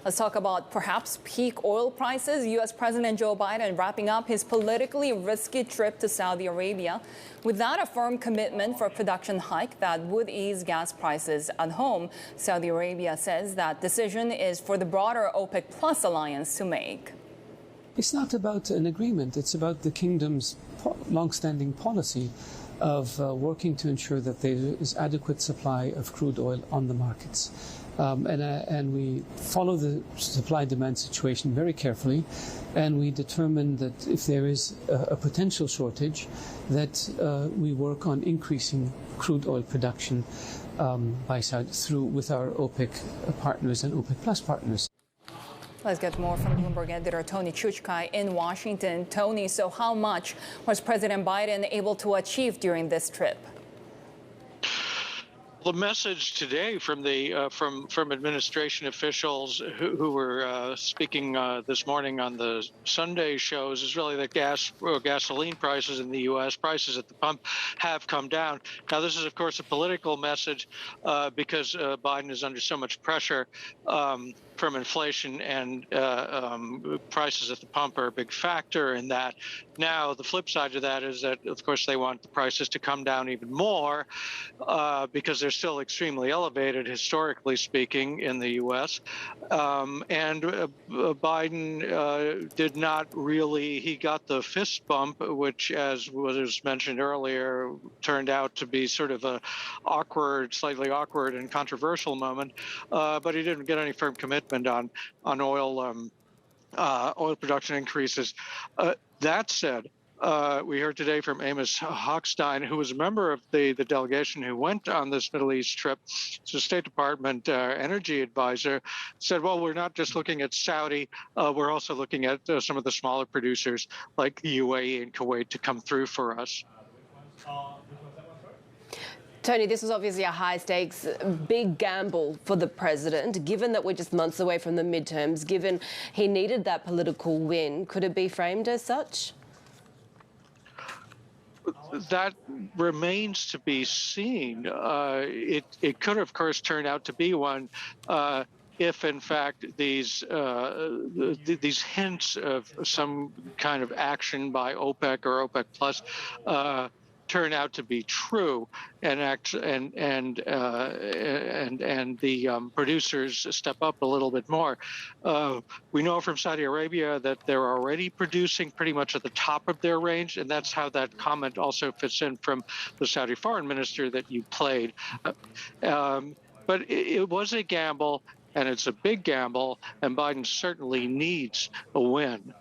Let's talk about perhaps peak oil prices. U.S. President Joe Biden wrapping up his politically risky trip to Saudi Arabia without a firm commitment for a production hike that would ease gas prices at home. Saudi Arabia says that decision is for the broader OPEC Plus alliance to make. It's not about an agreement. It's about the kingdom's long-standing policy of working to ensure that there is adequate supply of crude oil on the markets. And we follow the supply-demand situation very carefully, and we determine that if there is a potential shortage, that we work on increasing crude oil production by Saudi with our OPEC partners and OPEC Plus partners. Let's get more from Bloomberg editor Tony Czuczka in Washington. Tony, so how much was President Biden able to achieve during this trip? The message today from the from administration officials who were speaking this morning on the Sunday shows is really that gasoline prices in the U.S., prices at the pump, have come down. Now, this is, of course, a political message because Biden is under so much pressure from inflation, and prices at the pump are a big factor in that. Now, the flip side of that is that, of course, they want the prices to come down even more because they're still extremely elevated, historically speaking, in the U.S. And Biden did not really, he got the fist bump, which, as was mentioned earlier, turned out to be sort of a slightly awkward and controversial moment, but he didn't get any firm commitment on oil production increases. That said, we heard today from Amos Hochstein, who was a member of the delegation who went on this Middle East trip. It's a State Department energy advisor, said, well, we're not just looking at Saudi, we're also looking at some of the smaller producers like the UAE and Kuwait to come through for us. Tony, this was obviously a high-stakes, big gamble for the president. Given that we're just months away from the midterms, given he needed that political win, could it be framed as such? That remains to be seen. It could, of course, turn out to be one if, in fact, these hints of some kind of action by OPEC or OPEC Plus turn out to be true, and the producers step up a little bit more. We know from Saudi Arabia that they're already producing pretty much at the top of their range, and that's how that comment also fits in from the Saudi foreign minister that you played. But it was a gamble, and it's a big gamble, and Biden certainly needs a win.